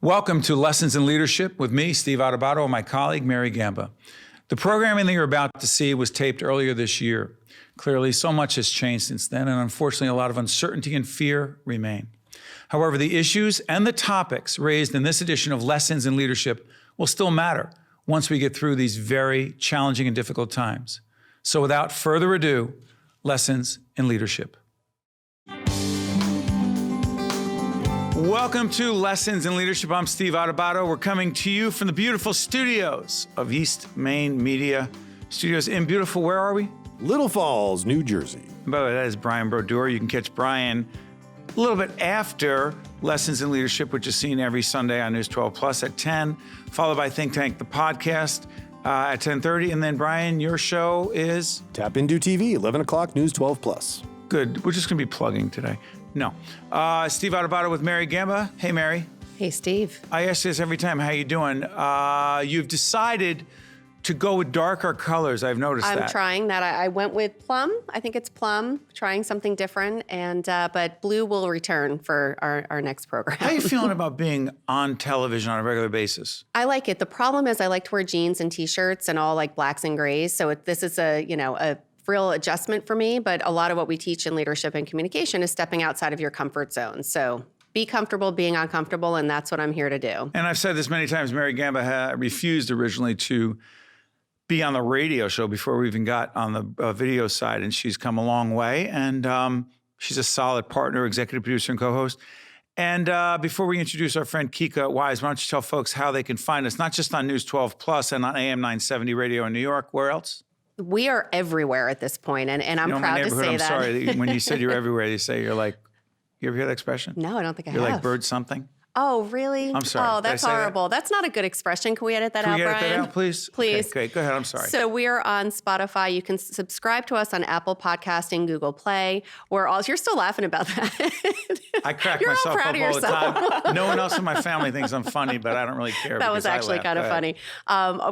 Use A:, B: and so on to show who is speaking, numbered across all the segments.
A: Welcome to Lessons in Leadership with me, Steve Adubato, and my colleague, Mary Gamba. The programming that you're about to see was taped earlier this year. Clearly, so much has changed since then, and unfortunately, a lot of uncertainty and fear remain. However, the issues and the topics raised in this edition of Lessons in Leadership will still matter once we get through these very challenging and difficult times. So without further ado, Lessons in Leadership. Welcome to Lessons in Leadership. I'm Steve Adubato. We're coming to you from the beautiful studios of East Main Media Studios in beautiful, where are we?
B: Little Falls, New Jersey.
A: By the way, that is Brian Brodeur. You can catch Brian a little bit after Lessons in Leadership, which is seen every Sunday on News 12 Plus at 10, followed by Think Tank, the podcast, at 10:30. And then, Brian, your show is?
B: Tap Into TV, 11 o'clock, News 12 Plus.
A: Good. We're just going to be plugging today. No. Steve Adubato with Mary Gamba. Hey, Mary.
C: Hey, Steve.
A: I ask this every time. How you doing? You've decided to go with darker colors. I've noticed that.
C: I'm trying that. I went with plum. I think it's plum, trying something different. And but blue will return for our next program.
A: How are you feeling about being on television on a regular basis?
C: I like it. The problem is I like to wear jeans and T-shirts and all like blacks and grays. So this is a real adjustment for me. But a lot of what we teach in leadership and communication is stepping outside of your comfort zone. So be comfortable being uncomfortable, and that's what I'm here to do.
A: And I've said this many times. Mary Gamba refused originally to be on the radio show before we even got on the video side, and she's come a long way. And she's a solid partner, executive producer, and co-host. And before we introduce our friend Kika Wise, why don't you tell folks how they can find us, not just on News 12 Plus and on AM 970 radio in New York. Where else?
C: We are everywhere at this point, and I'm proud to say that.
A: I'm sorry. When you said you're everywhere, you say you're like, you ever hear that expression?
C: No, I don't think I have.
A: You're like bird something?
C: Oh, really?
A: I'm sorry.
C: Oh, that's horrible. That's not a good expression. Can we edit that out, Brian?
A: Can we edit that out, please?
C: Please.
A: Okay, go ahead. I'm sorry.
C: So we are on Spotify. You can subscribe to us on Apple Podcasting, Google Play. You're still laughing about that.
A: I crack
C: You're
A: myself
C: all proud
A: up
C: of
A: all the
C: yourself.
A: time. No one else in my family thinks I'm funny, but I don't really care.
C: That was actually kind of funny.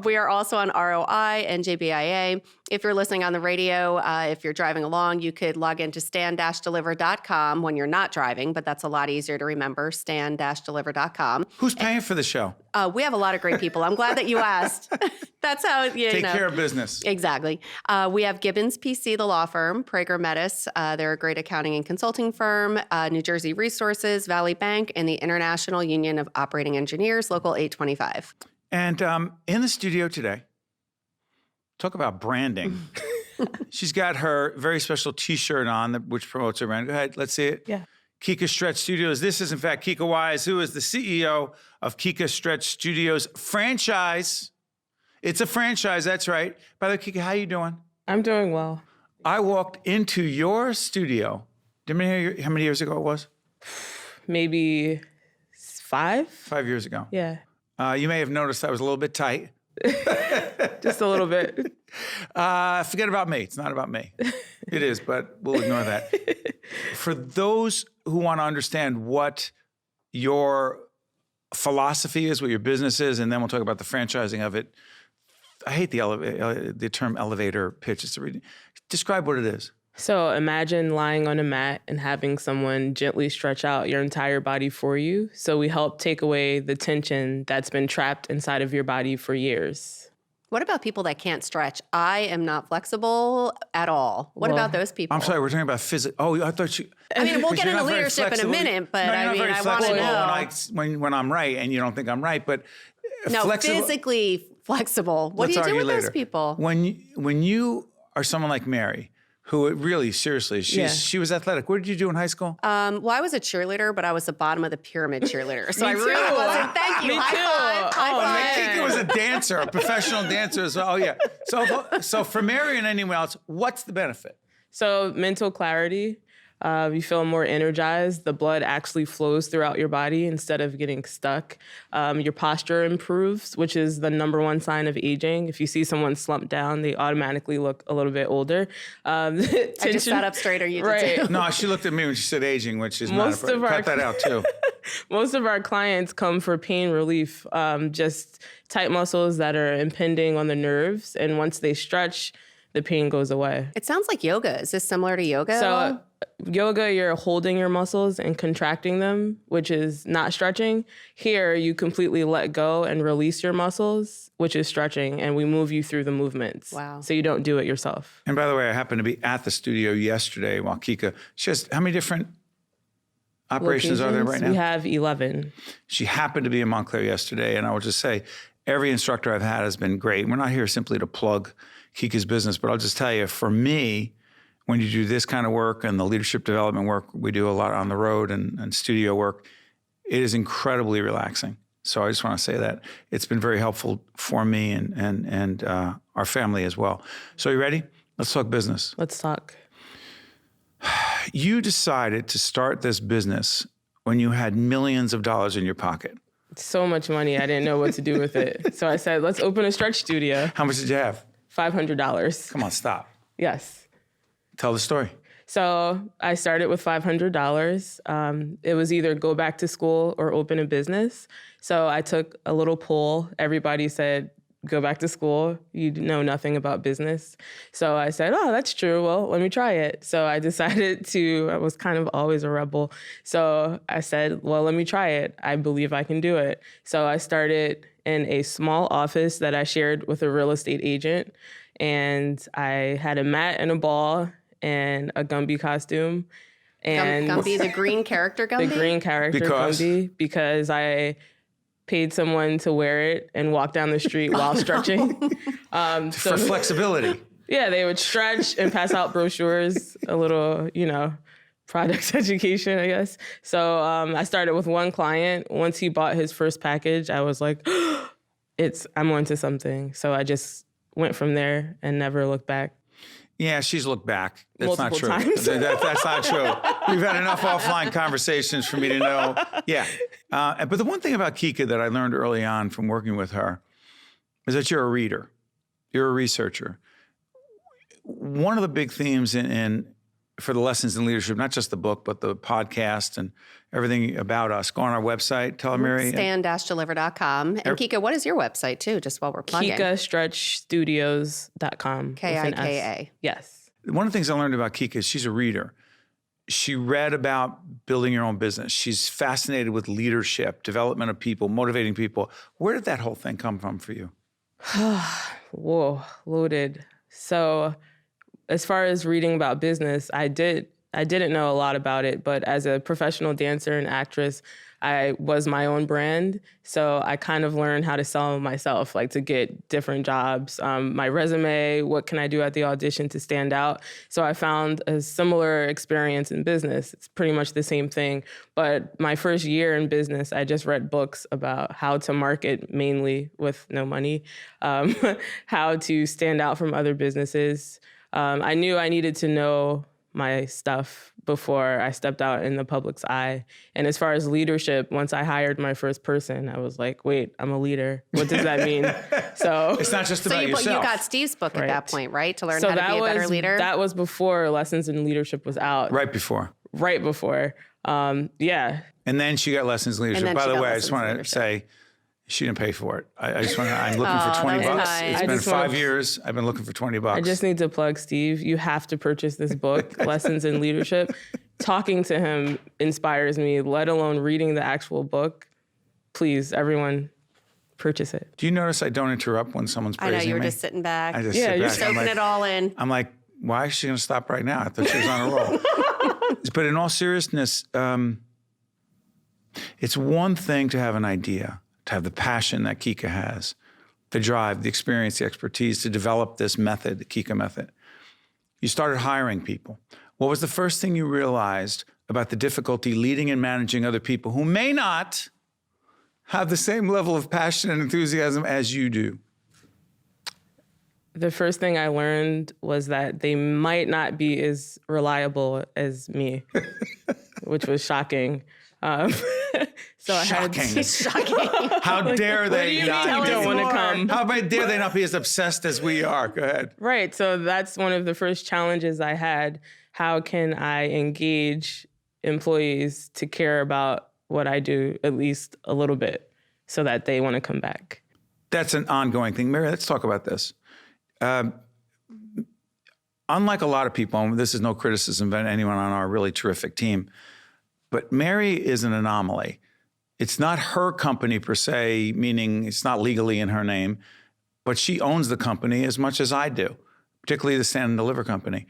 C: We are also on ROI and JBIA. If you're listening on the radio, if you're driving along, you could log into stand-deliver.com when you're not driving, but that's a lot easier to remember, stand-deliver.com.
A: Who's paying for the show?
C: We have a lot of great people. I'm glad that you asked. That's how,
A: Take care of business.
C: Exactly. We have Gibbons PC, the law firm, Prager Metis. They're a great accounting and consulting firm, New Jersey Resources, Valley Bank, and the International Union of Operating Engineers, Local 825.
A: And in the studio today, talk about branding. She's got her very special T-shirt on, which promotes her brand. Go ahead, let's see it.
D: Yeah.
A: Kika Stretch Studios. This is, in fact, Kika Wise, who is the CEO of Kika Stretch Studios Franchise. It's a franchise, that's right. By the way, Kika, how you doing?
D: I'm doing well.
A: I walked into your studio. Do you remember how many years ago it was?
D: Maybe 5?
A: 5 years ago.
D: Yeah.
A: You may have noticed I was a little bit tight.
D: Just a little bit.
A: Forget about me. It's not about me. It is, but we'll ignore that. For those who want to understand what your philosophy is, what your business is, and then we'll talk about the franchising of it. I hate the term elevator pitch. Describe what it is.
D: So imagine lying on a mat and having someone gently stretch out your entire body for you. So we help take away the tension that's been trapped inside of your body for years.
C: What about people that can't stretch? I am not flexible at all. What about those people?
A: I'm sorry, we're talking about physics. Oh, I thought you...
C: I mean, we'll get into leadership in a minute, but I want to know.
A: When I'm right and you don't think I'm right, but...
C: physically flexible. What do you do with those people?
A: When you are someone like Mary, who really, seriously, she was athletic. What did you do in high school?
C: Well, I was a cheerleader, but I was the bottom of the pyramid cheerleader. So I
D: too.
C: really wasn't. Thank you.
D: Me
C: High
D: too.
C: five.
A: Kika was a dancer, a professional dancer. So, So for Mary and anyone else, what's the benefit?
D: So mental clarity. You feel more energized. The blood actually flows throughout your body instead of getting stuck. Your posture improves, which is the number one sign of aging. If you see someone slumped down, they automatically look a little bit older.
C: I just sat up straighter. You did too.
A: No, she looked at me when she said aging, which is not a cut that out too.
D: Most of our clients come for pain relief, just tight muscles that are impinging on the nerves. And once they stretch, the pain goes away.
C: It sounds like yoga. Is this similar to yoga at all?
D: So yoga, you're holding your muscles and contracting them, which is not stretching. Here, you completely let go and release your muscles, which is stretching, and we move you through the movements.
C: Wow.
D: So you don't do it yourself.
A: And by the way, I happened to be at the studio yesterday while Kika, she has, how many different operations are there right now?
D: We have 11.
A: She happened to be in Montclair yesterday, and I will just say, every instructor I've had has been great. We're not here simply to plug Kika's business, but I'll just tell you, for me, when you do this kind of work and the leadership development work, we do a lot on the road and studio work, it is incredibly relaxing. So I just want to say that it's been very helpful for me and our family as well. So you ready? Let's talk business.
D: Let's talk.
A: You decided to start this business when you had millions of dollars in your pocket.
D: So much money, I didn't know what to do with it. So I said, let's open a stretch studio.
A: How much did you have?
D: $500.
A: Come on, stop.
D: Yes.
A: Tell the story.
D: So I started with $500. It was either go back to school or open a business. So I took a little poll. Everybody said, go back to school. You know nothing about business. So I said, oh, that's true. Well, let me try it. So I decided I was kind of always a rebel. So I said, well, let me try it. I believe I can do it. So I started in a small office that I shared with a real estate agent. And I had a mat and a ball and a Gumby costume. And
C: Gumby, the green character Gumby?
D: The green character Gumby, because I paid someone to wear it and walk down the street while stretching.
A: For flexibility.
D: Yeah, they would stretch and pass out brochures, a little, product education, I guess. So I started with one client. Once he bought his first package, I was like, I'm onto something. So I just went from there and never looked back.
A: Yeah, she's looked back. That's
D: Multiple
A: not true.
D: times.
A: That's not true. We've had enough offline conversations for me to know. Yeah. But the one thing about Kika that I learned early on from working with her is that you're a reader. You're a researcher. One of the big themes for the Lessons in Leadership, not just the book, but the podcast and everything about us. Go on our website. Tell her, Mary.
C: stand-deliver.com. And Kika, what is your website too, just while we're plugging?
D: Kika Stretch Studios.com.
C: Kika.
D: Yes.
A: One of the things I learned about Kika is she's a reader. She read about building your own business. She's fascinated with leadership, development of people, motivating people. Where did that whole thing come from for you?
D: Whoa, loaded. So as far as reading about business, I didn't know a lot about it, but as a professional dancer and actress, I was my own brand. So I kind of learned how to sell myself, like to get different jobs, my resume, what can I do at the audition to stand out? So I found a similar experience in business. It's pretty much the same thing. But my first year in business, I just read books about how to market, mainly with no money, how to stand out from other businesses. I knew I needed to know my stuff before I stepped out in the public's eye. And as far as leadership, once I hired my first person, I was like, wait, I'm a leader. What does that mean? So
A: it's not just about yourself.
C: So you got Steve's book at that point, right? To learn how to be a better leader?
D: That was before Lessons in Leadership was out.
A: Right before.
D: Yeah.
A: And then she got Lessons in Leadership. By the way, I just want to say, she didn't pay for it. I'm looking for $20.
C: Nice.
A: It's been 5 years. I've been looking for $20.
D: I just need to plug Steve. You have to purchase this book, Lessons in Leadership. Talking to him inspires me, let alone reading the actual book. Please, everyone, purchase it.
A: Do you notice I don't interrupt when someone's praising me?
C: I know, you were just sitting back.
A: I just sit back.
C: You're soaking it all in.
A: I'm like, why is she going to stop right now? I thought she was on a roll. But in all seriousness, it's one thing to have an idea, to have the passion that Kika has, the drive, the experience, the expertise to develop this method, the Kika method. You started hiring people. What was the first thing you realized about the difficulty leading and managing other people who may not have the same level of passion and enthusiasm as you do?
D: The first thing I learned was that they might not be as reliable as me, which was shocking. So
A: Shocking.
C: Shocking.
A: How dare they not?
D: You don't want to come.
A: How dare they not be as obsessed as we are? Go ahead.
D: Right. So that's one of the first challenges I had. How can I engage employees to care about what I do at least a little bit so that they want to come back?
A: That's an ongoing thing. Mary, let's talk about this. unlike a lot of people, and this is no criticism of anyone on our really terrific team, but Mary is an anomaly. It's not her company per se, meaning it's not legally in her name, but she owns the company as much as I do, particularly the Stand and Deliver company.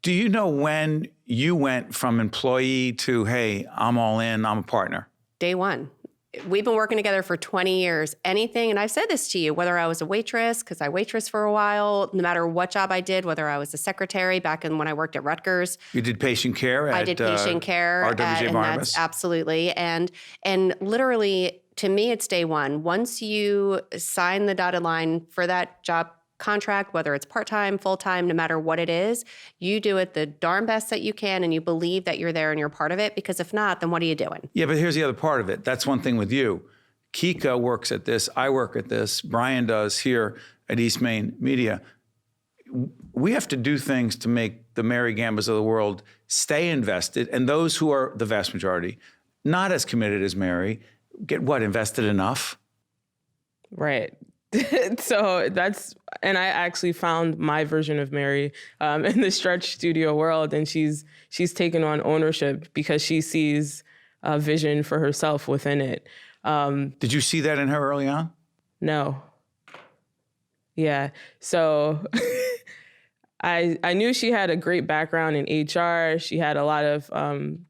A: Do you know when you went from employee to, hey, I'm all in, I'm a partner?
C: Day one. We've been working together for 20 years. Anything, and I've said this to you, whether I was a waitress, because I waitress for a while, no matter what job I did, whether I was a secretary back when I worked at Rutgers.
A: You did patient care at
C: I did patient care
A: RWJ
C: and
A: Barnabas?
C: that's absolutely. And literally, to me, it's day one. Once you sign the dotted line for that job contract, whether it's part-time, full-time, no matter what it is, you do it the darn best that you can and you believe that you're there and you're part of it, because if not, then what are you doing?
A: Yeah, but here's the other part of it. That's one thing with you. Kika works at this. I work at this. Brian does here at East Main Media. We have to do things to make the Mary Gambas of the world stay invested, and those who are the vast majority, not as committed as Mary, get what, invested enough?
D: Right. So and I actually found my version of Mary in the stretch studio world, and she's taken on ownership because she sees a vision for herself within it.
A: Did you see that in her early on?
D: No. Yeah. So I knew she had a great background in HR. She had a lot of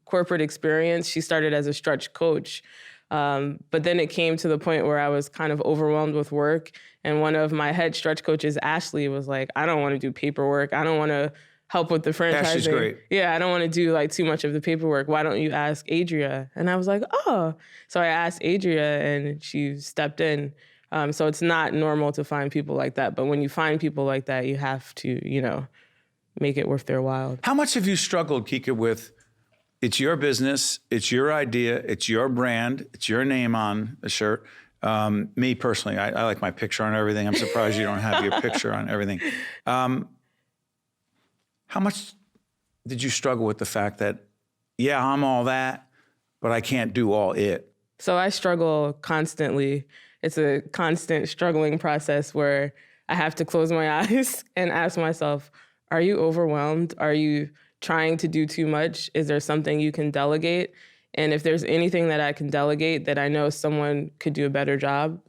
D: corporate experience. She started as a stretch coach. But then it came to the point where I was kind of overwhelmed with work. And one of my head stretch coaches, Ashley, was like, I don't want to do paperwork. I don't want to help with the franchising.
A: Ashley's great.
D: Yeah, I don't want to do like too much of the paperwork. Why don't you ask Adria? And I was like, oh. So I asked Adria and she stepped in. So it's not normal to find people like that. But when you find people like that, you have to, make it worth their while.
A: How much have you struggled, Kika, with it's your business, it's your idea, it's your brand, it's your name on the shirt? Me personally, I like my picture on everything. I'm surprised you don't have your picture on everything. How much did you struggle with the fact that, yeah, I'm all that, but I can't do all it?
D: So I struggle constantly. It's a constant struggling process where I have to close my eyes and ask myself, are you overwhelmed? Are you trying to do too much? Is there something you can delegate? And if there's anything that I can delegate that I know someone could do a better job,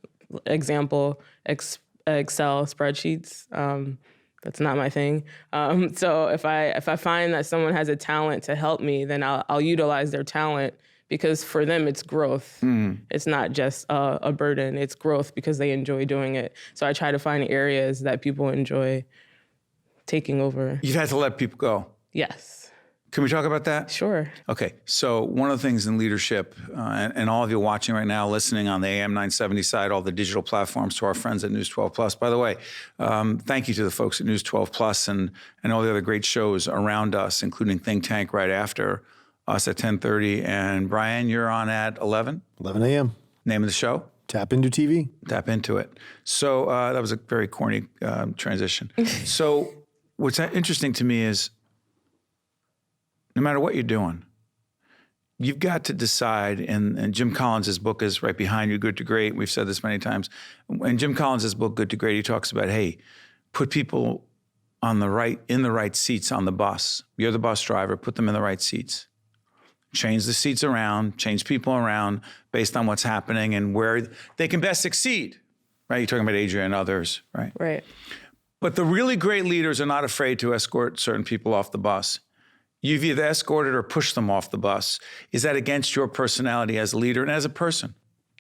D: example, Excel spreadsheets, that's not my thing. So if I find that someone has a talent to help me, then I'll utilize their talent, because for them it's growth. It's not just a burden, it's growth because they enjoy doing it. So I try to find areas that people enjoy taking over.
A: You've had to let people go.
D: Yes.
A: Can we talk about that?
D: Sure.
A: Okay, so one of the things in leadership, and all of you watching right now, listening on the AM 970 side, all the digital platforms, to our friends at News 12 Plus. By the way, thank you to the folks at News 12 Plus and all the other great shows around us, including Think Tank right after us at 10:30. And Brian, you're on at 11?
B: 11 a.m.
A: Name of the show?
B: Tap into TV.
A: Tap into it. So that was a very corny transition. So what's interesting to me is, no matter what you're doing, you've got to decide, and Jim Collins' book is right behind you, Good to Great. We've said this many times. In Jim Collins' book, Good to Great, he talks about, hey, put people in the right seats on the bus. You're the bus driver, put them in the right seats. Change the seats around, change people around based on what's happening and where they can best succeed, right? You're talking about Adria and others, right?
D: Right.
A: But the really great leaders are not afraid to escort certain people off the bus. You've either escorted or pushed them off the bus. Is that against your personality as a leader and as a person?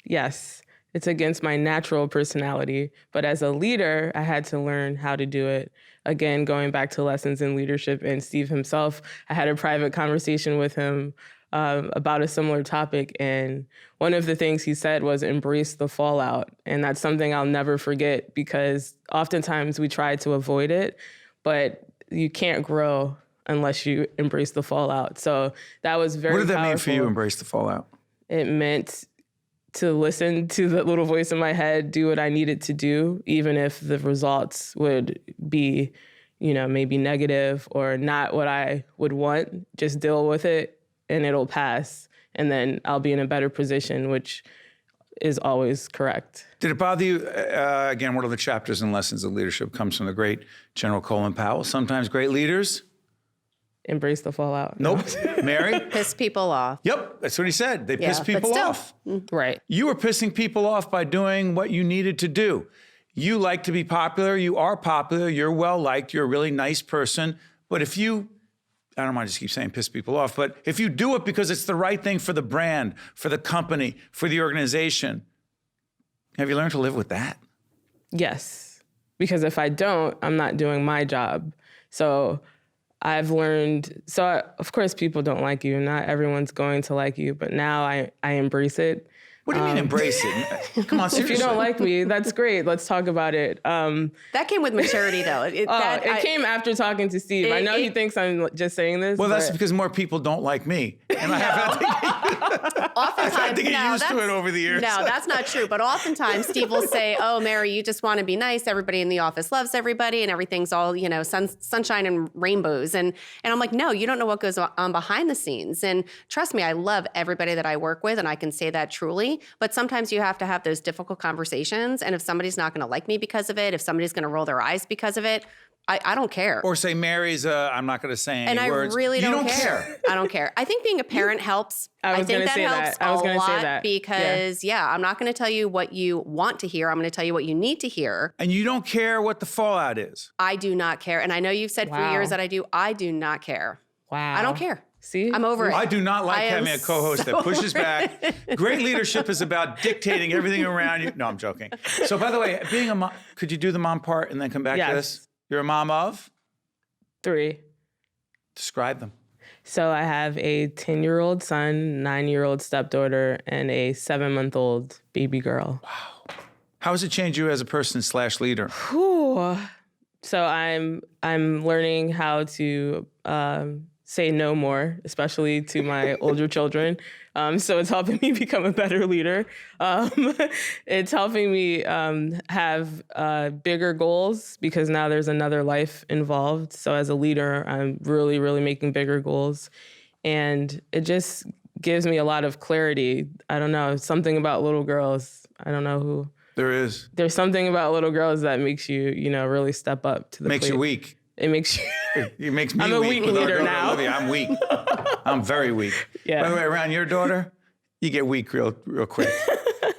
D: Yes, it's against my natural personality. But as a leader, I had to learn how to do it. Again, going back to lessons in leadership and Steve himself, I had a private conversation with him about a similar topic. And one of the things he said was embrace the fallout. And that's something I'll never forget, because oftentimes we try to avoid it, but you can't grow unless you embrace the fallout. So that was very powerful.
A: What did that mean for you, embrace the fallout?
D: It meant to listen to the little voice in my head, do what I needed to do, even if the results would be, maybe negative or not what I would want. Just deal with it and it'll pass. And then I'll be in a better position, which is always correct.
A: Did it bother you? Again, one of the chapters in Lessons in Leadership comes from the great General Colin Powell. Sometimes great leaders.
D: Embrace the fallout.
A: Nope. Mary?
C: Piss people off.
A: Yep, that's what he said. They piss
C: but
A: people
C: still.
A: off.
D: Right.
A: You were pissing people off by doing what you needed to do. You like to be popular. You are popular. You're well-liked. You're a really nice person. But if you, I don't mind just keep saying piss people off, but if you do it because it's the right thing for the brand, for the company, for the organization, have you learned to live with that?
D: Yes. Because if I don't, I'm not doing my job. So I've learned, of course people don't like you. Not everyone's going to like you, but now I embrace it.
A: What do you mean embrace it? Come on, seriously.
D: If you don't like me, that's great. Let's talk about it.
C: That came with maturity, though. It
D: came after talking to Steve. I know he thinks I'm just saying this.
A: Well, that's because more people don't like me. And I have had to get used to it over the years.
C: No, that's not true. But oftentimes Steve will say, oh, Mary, you just want to be nice. Everybody in the office loves everybody and everything's all, sunshine and rainbows. And I'm like, no, you don't know what goes on behind the scenes. And trust me, I love everybody that I work with and I can say that truly. But sometimes you have to have those difficult conversations. And if somebody's not going to like me because of it, if somebody's going to roll their eyes because of it, I don't care.
A: Or say Mary's, I'm not going to say any words.
C: And I really
A: don't
C: care. I don't care. I think being a parent helps. I think that helps a lot because, I'm not going to tell you what you want to hear. I'm going to tell you what you need to hear.
A: And you don't care what the fallout is.
C: I do not care. And I know you've said for years that I do. I do not care.
D: Wow.
C: I don't care.
D: See?
C: I'm over it.
A: I do not like having a co-host that pushes back. Great leadership is about dictating everything around you. No, I'm joking. So, by the way, being a mom, could you do the mom part and then come back to this? You're a mom of?
D: 3.
A: Describe them.
D: So I have a 10-year-old son, 9-year-old stepdaughter, and a 7-month-old baby girl.
A: Wow. How has it changed you as a person / leader?
D: Whew. So I'm learning how to say no more, especially to my older children. So it's helping me become a better leader. It's helping me have bigger goals because now there's another life involved. So as a leader, I'm really, really making bigger goals. And it just gives me a lot of clarity. I don't know, something about little girls. I don't know who.
A: There is.
D: There's something about little girls that makes you, really step up to the
A: plate. Makes you weak.
D: It makes you.
A: It makes me
D: I'm a weak leader now.
A: Olivia, I'm weak. I'm very weak.
D: Yeah.
A: By the way, around your daughter, you get weak real quick.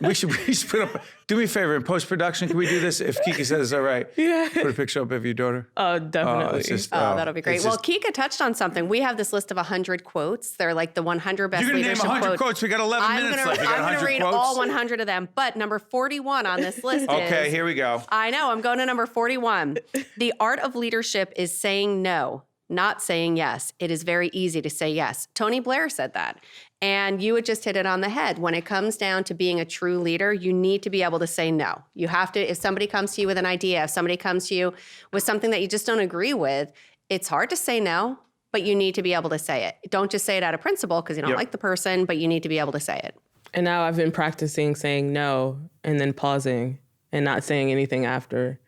A: We should put up. Do me a favor in post-production. Can we do this? If Kika says it's all right, put a picture up of your daughter.
D: Oh, definitely.
C: That'll be great. Well, Kika touched on something. We have this list of 100 quotes. They're like the 100 best leadership quotes.
A: You're going to name 100 quotes. We got 11 minutes left.
C: I'm going to read all 100 of them. But number 41 on this list is...
A: Okay, here we go.
C: I know. I'm going to number 41. The art of leadership is saying no, not saying yes. It is very easy to say yes. Tony Blair said that. And you had just hit it on the head. When it comes down to being a true leader, you need to be able to say no. You have to, if somebody comes to you with an idea, if somebody comes to you with something that you just don't agree with, it's hard to say no, but you need to be able to say it. Don't just say it out of principle because you don't like the person, but you need to be able to say it.
D: And now I've been practicing saying no and then pausing and not saying anything after.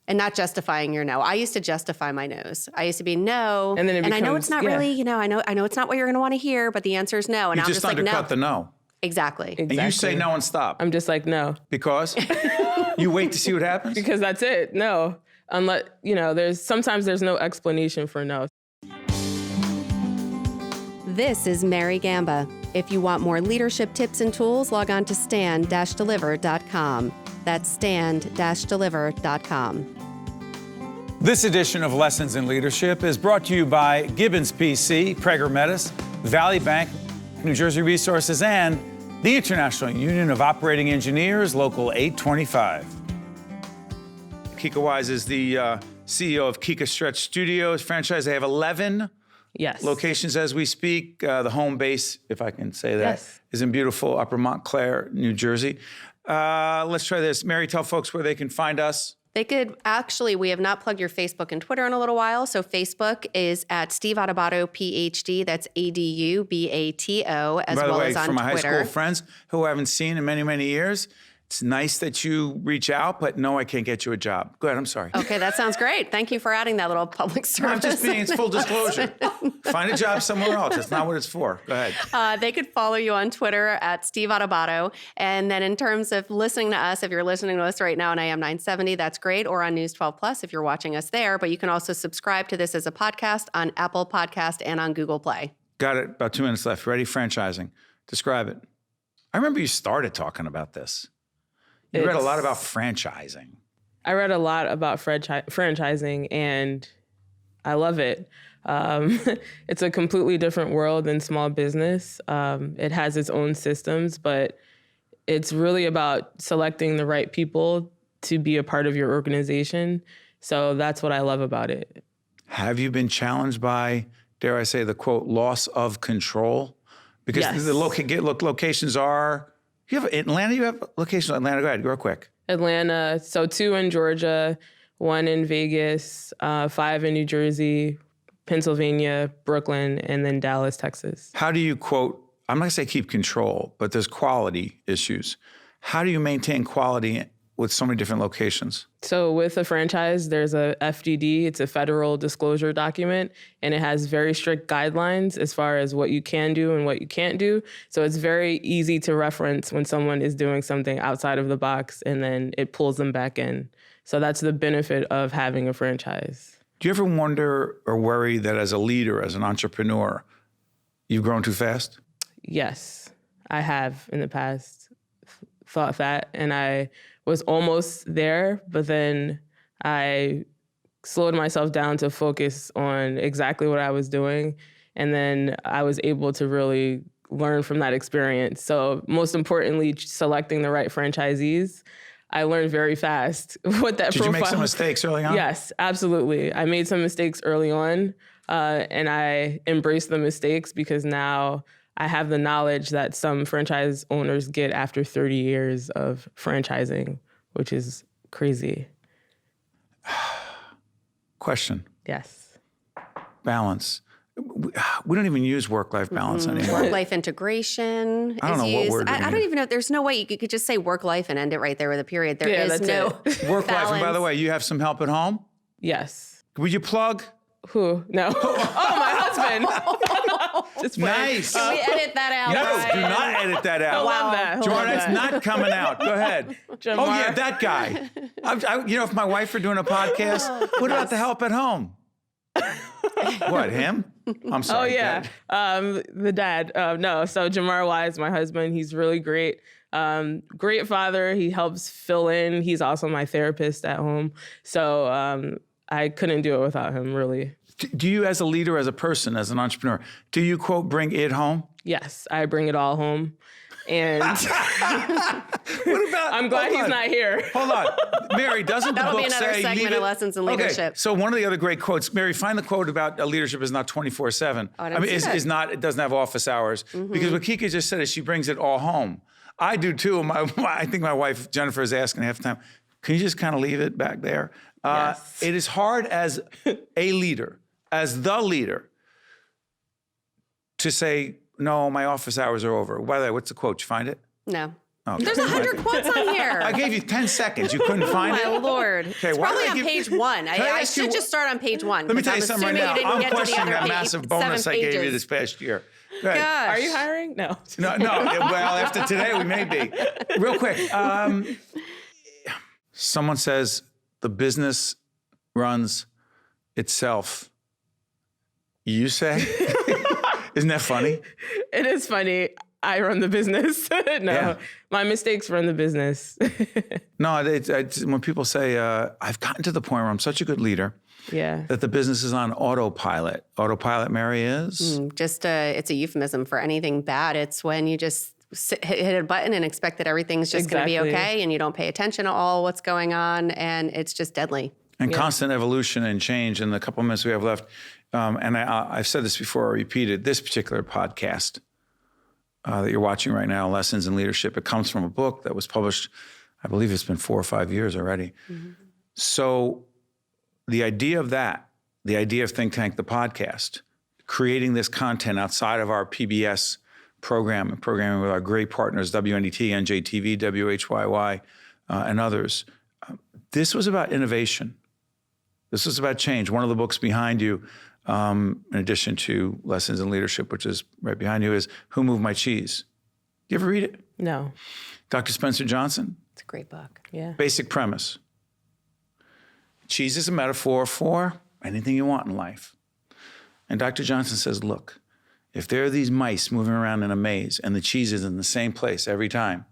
C: And not justifying your no. I used to justify my no's. I used to be no.
D: And then it becomes,
C: I know it's not really, I know it's not what you're going to want to hear, but the answer is no. And
A: I'm just like, no. You just undercut the no.
C: Exactly.
A: And you say no and stop.
D: I'm just like, no.
A: Because? You wait to see what happens?
D: Because that's it. No. Unless, sometimes there's no explanation for no.
C: This is Mary Gamba. If you want more leadership tips and tools, log on to stand-deliver.com. That's stand-deliver.com.
A: This edition of Lessons in Leadership is brought to you by Gibbons PC, Prager Metis, Valley Bank, New Jersey Resources, and the International Union of Operating Engineers, Local 825. Kika Wise is the CEO of Kika Stretch Studios Franchise. They have 11 locations as we speak. The home base, if I can say that, is in beautiful Upper Montclair, New Jersey. Let's try this. Mary, tell folks where they can find us.
C: They could actually, we have not plugged your Facebook and Twitter in a little while. So Facebook is at Steve Adubato, PhD. That's ADUBATO, as well as on Twitter.
A: For my high school friends who I haven't seen in many, many years, It's nice that you reach out, but no, I can't get you a job. Go ahead, I'm sorry.
C: Okay, that sounds great. Thank you for adding that little public service.
A: No, I'm just being, it's full disclosure. Find a job somewhere else. That's not what it's for. Go ahead.
C: They could follow you on Twitter at Steve Adubato. And then in terms of listening to us, if you're listening to us right now on AM 970, that's great. Or on News 12 Plus if you're watching us there. But you can also subscribe to this as a podcast on Apple Podcast and on Google Play.
A: Got it. About 2 minutes left. Ready? Franchising. Describe it. I remember you started talking about this. You read a lot about franchising.
D: I read a lot about franchising, and I love it. It's a completely different world than small business. It has its own systems, but it's really about selecting the right people to be a part of your organization. So that's what I love about it.
A: Have you been challenged by, dare I say, the quote, loss of control? Because
D: Yes.
A: the locations are, you have Atlanta, you have locations in Atlanta. Go ahead, real quick.
D: Atlanta, so 2 in Georgia, 1 in Vegas, 5 in New Jersey, Pennsylvania, Brooklyn, and then Dallas, Texas.
A: How do you quote, I'm not gonna say keep control, but there's quality issues. How do you maintain quality with so many different locations?
D: So with a franchise, there's a FDD, it's a federal disclosure document, and it has very strict guidelines as far as what you can do and what you can't do. So it's very easy to reference when someone is doing something outside of the box, and then it pulls them back in. So that's the benefit of having a franchise.
A: Do you ever wonder or worry that as a leader, as an entrepreneur, you've grown too fast?
D: Yes, I have in the past thought that, and I was almost there, but then I slowed myself down to focus on exactly what I was doing, and then I was able to really learn from that experience. So most importantly, selecting the right franchisees. I learned very fast what that
A: Did
D: profile.
A: you make some mistakes early on?
D: Yes, absolutely. I made some mistakes early on, and I embraced the mistakes because now I have the knowledge that some franchise owners get after 30 years of franchising, which is crazy.
A: Question.
D: Yes.
A: Balance. We don't even use work-life balance anymore.
C: Work-life integration
A: I don't know
C: is
A: what
C: used.
A: word you're
C: I
A: gonna
C: don't
A: use.
C: even know. There's no way you could just say work-life and end it right there with a period. There
D: Yeah,
C: is
D: that's
C: no
A: Work-life. And by the
C: balance.
A: way, you have some help at home?
D: Yes.
A: Would you plug?
D: Who? No. Oh, my husband. Just playing.
A: Nice.
C: Can we edit that out?
A: No,
C: Ryan?
A: do not edit that
D: I
A: out.
D: love that. I love
A: Jordan, it's
D: that.
A: not coming out. Go ahead.
D: Jamar.
A: Oh, yeah, that guy. If my wife were doing a podcast, what about the help at home? What, him? I'm
D: Oh,
A: sorry.
D: yeah.
A: Dad.
D: The dad. No, so Jamar Wise, my husband, he's really great. Great father. He helps fill in. He's also my therapist at home. So I couldn't do it without him, really.
A: Do you, as a leader, as a person, as an entrepreneur, do you, quote, bring it home?
D: Yes, I bring it all home. And
A: What about?
D: I'm glad
A: hold
D: he's
A: on.
D: not here.
A: Hold on. Mary, doesn't the
C: That'll
A: book
C: be another
A: say
C: segment
A: leave
C: of
A: it?
C: lessons in
A: Okay,
C: leadership.
A: so one of the other great quotes, Mary, find the quote about leadership is not 24/7.
C: I didn't see that.
A: is not, it doesn't have office hours. Because what Kika just said is she brings it all home. I do too. I think my wife, Jennifer, is asking half the time, can you just kind of leave it back there?
D: Yes.
A: It is hard as a leader, as the leader, to say, no, my office hours are over. By the way, what's the quote? You find it?
C: No.
A: Okay.
C: There's 100 quotes on here.
A: I gave you 10 seconds. You couldn't find
C: My
A: it?
C: Lord.
A: Okay,
C: It's
A: why
C: probably
A: did I
C: on
A: give-
C: page 1.
A: Can I
C: I
A: ask you
C: should
A: what-
C: just start on page 1.
A: Let me tell you something right now. I'm questioning that
C: other
A: massive bonus I gave you this past year. Go ahead.
C: Gosh.
D: Are you hiring? No.
A: No. Well, after today, we may be. Real quick. Someone says the business runs itself. You say? Isn't that funny?
D: It is funny. I run the business. No,
A: Yeah.
D: my mistakes run the business.
A: No, it's when people say, I've gotten to the point where I'm such a good leader
D: Yeah.
A: that the business is on autopilot. Autopilot, Mary, is?
C: Just it's a euphemism for anything bad. It's when you just hit a button and expect that everything's just going to be
D: Exactly.
C: okay, and you don't pay attention to all what's going on, and it's just deadly.
A: And constant evolution and change. In the couple minutes we have left, and I've said this before, I repeat it, this particular podcast that you're watching right now, Lessons in Leadership, it comes from a book that was published, I believe it's been 4 or 5 years already. So the idea of that, the idea of Think Tank, the podcast, creating this content outside of our PBS programming with our great partners, WNDT, NJTV, WHYY, and others. This was about innovation. This was about change. One of the books behind you, in addition to Lessons in Leadership, which is right behind you, is Who Moved My Cheese? You ever read it?
D: No.
A: Dr. Spencer Johnson?
C: It's a great book.
D: Yeah.
A: Basic premise. Cheese is a metaphor for anything you want in life. And Dr. Johnson says, look, if there are these mice moving around in a maze and the cheese is in the same place every time,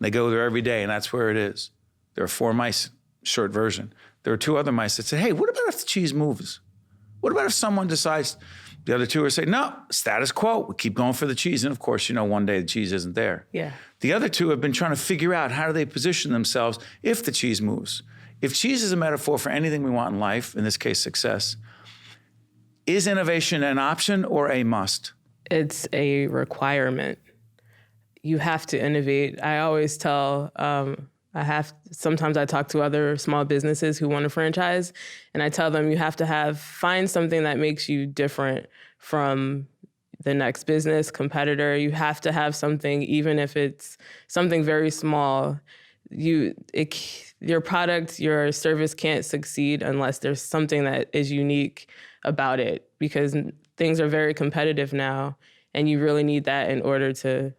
A: they go there every day and that's where it is. There are 4 mice, short version. There are 2 other mice that say, hey, what about if the cheese moves? What about if someone decides, the other 2 are saying, no, status quo, we keep going for the cheese. And of course, one day the cheese isn't there.
D: Yeah.
A: The other 2 have been trying to figure out how do they position themselves if the cheese moves. If cheese is a metaphor for anything we want in life, in this case, success, is innovation an option or a must?
D: It's a requirement. You have to innovate. I always tell, sometimes I talk to other small businesses who want to franchise, and I tell them you have to find something that makes you different from the next business competitor. You have to have something, even if it's something very small. Your product, your service can't succeed unless there's something that is unique about it, because things are very competitive now, and you really need that in order to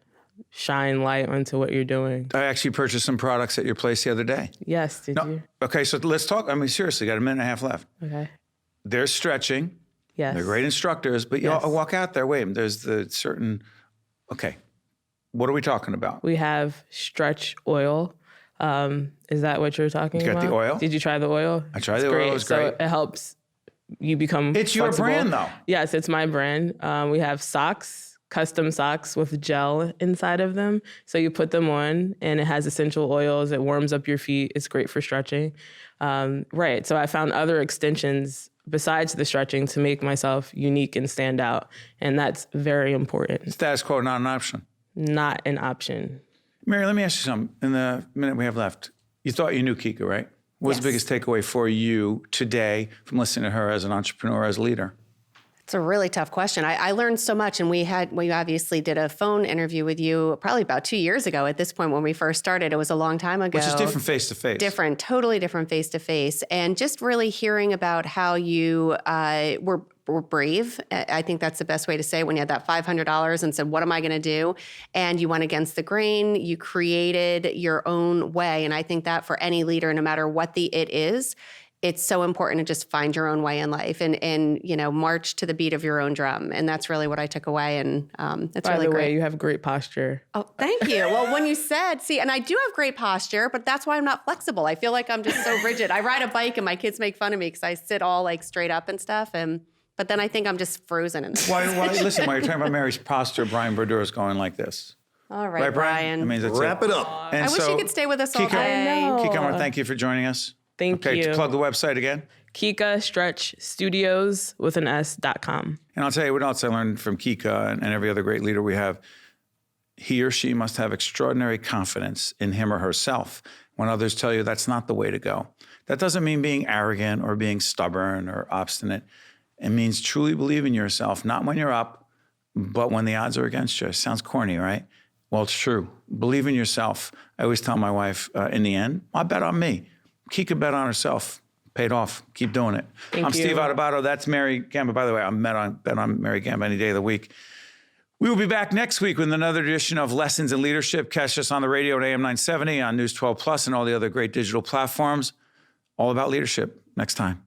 D: shine light onto what you're doing.
A: I actually purchased some products at your place the other day.
D: Yes, did you?
A: Okay, so let's talk. I mean, seriously, got a minute and a half left.
D: Okay.
A: They're stretching.
D: Yes.
A: They're great instructors, but you walk out there, wait, there's the certain, okay, what are we talking about?
D: We have stretch oil. Is that what you're talking about?
A: You got the oil?
D: Did you try the oil?
A: I tried the oil, it was great.
D: So it helps you become
A: It's your
D: flexible.
A: brand, though.
D: Yes, it's my brand. We have socks, custom socks with gel inside of them. So you put them on, and it has essential oils. It warms up your feet. It's great for stretching. Right. So I found other extensions besides the stretching to make myself unique and stand out. And that's very important.
A: Status quo, not an option.
D: Not an option.
A: Mary, let me ask you something. In the minute we have left, you thought you knew Kika, right? What's the biggest takeaway for you today from listening to her as an entrepreneur, as a leader?
C: It's a really tough question. I learned so much, and we obviously did a phone interview with you probably about 2 years ago. At this point, when we first started, it was a long time ago.
A: Which is different face to face.
C: Different, totally different face to face, and just really hearing about how you were brave. I think that's the best way to say it. When you had that $500 and said, "What am I going to do?" and you went against the grain. You created your own way, and I think that for any leader, no matter what the it is, it's so important to just find your own way in life and march to the beat of your own drum. And that's really what I took away. And it's really great.
D: By the way, you have great posture.
C: Oh, thank you. Well, when you said, and I do have great posture, but that's why I'm not flexible. I feel like I'm just so rigid. I ride a bike and my kids make fun of me because I sit all like straight up and stuff. But then I think I'm just frozen.
A: Listen, while you're talking about Mary's posture, Brian Brodeur is going like this.
C: All right, Brian.
A: I mean, that's
B: Wrap it up.
A: And
C: I wish you could stay with us all
A: Kika,
C: day.
A: Kika, I want to thank you for joining us.
D: Thank you.
A: Okay, plug the website again.
D: Kika Stretch Studios with an S.com.
A: And I'll tell you what else I learned from Kika and every other great leader we have. He or she must have extraordinary confidence in him or herself when others tell you that's not the way to go. That doesn't mean being arrogant or being stubborn or obstinate. It means truly believing in yourself, not when you're up, but when the odds are against you. It sounds corny, right? Well, it's true. Believe in yourself. I always tell my wife, in the end, I bet on me. Kika bet on herself. Paid off. Keep doing it. I'm Steve Adubato. That's Mary Gamba. By the way, I bet on Mary Gamba any day of the week. We will be back next week with another edition of Lessons in Leadership. Catch us on the radio at AM 970, on News 12 Plus, and all the other great digital platforms. All about leadership. Next time.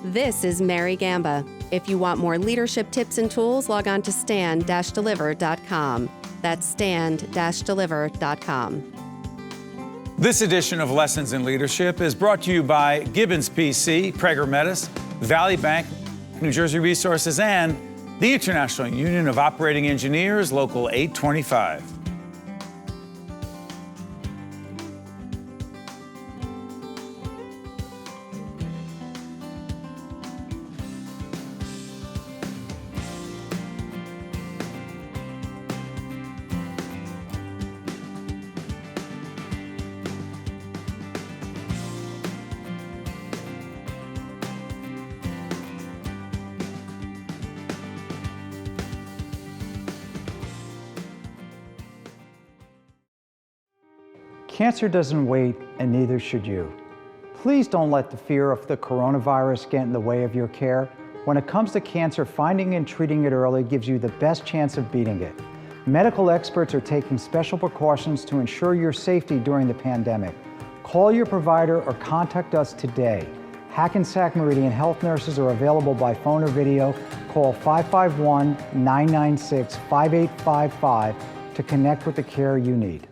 C: This is Mary Gamba. If you want more leadership tips and tools, log on to stand-deliver.com. That's stand-deliver.com.
A: This edition of Lessons in Leadership is brought to you by Gibbons PC, Prager Metis, Valley Bank, New Jersey Resources, and the International Union of Operating Engineers, Local 825.
E: Cancer doesn't wait, and neither should you. Please don't let the fear of the coronavirus get in the way of your care. When it comes to cancer, finding and treating it early gives you the best chance of beating it. Medical experts are taking special precautions to ensure your safety during the pandemic. Call your provider or contact us today. Hackensack Meridian Health Nurses are available by phone or video. Call 551-996-5855 to connect with the care you need.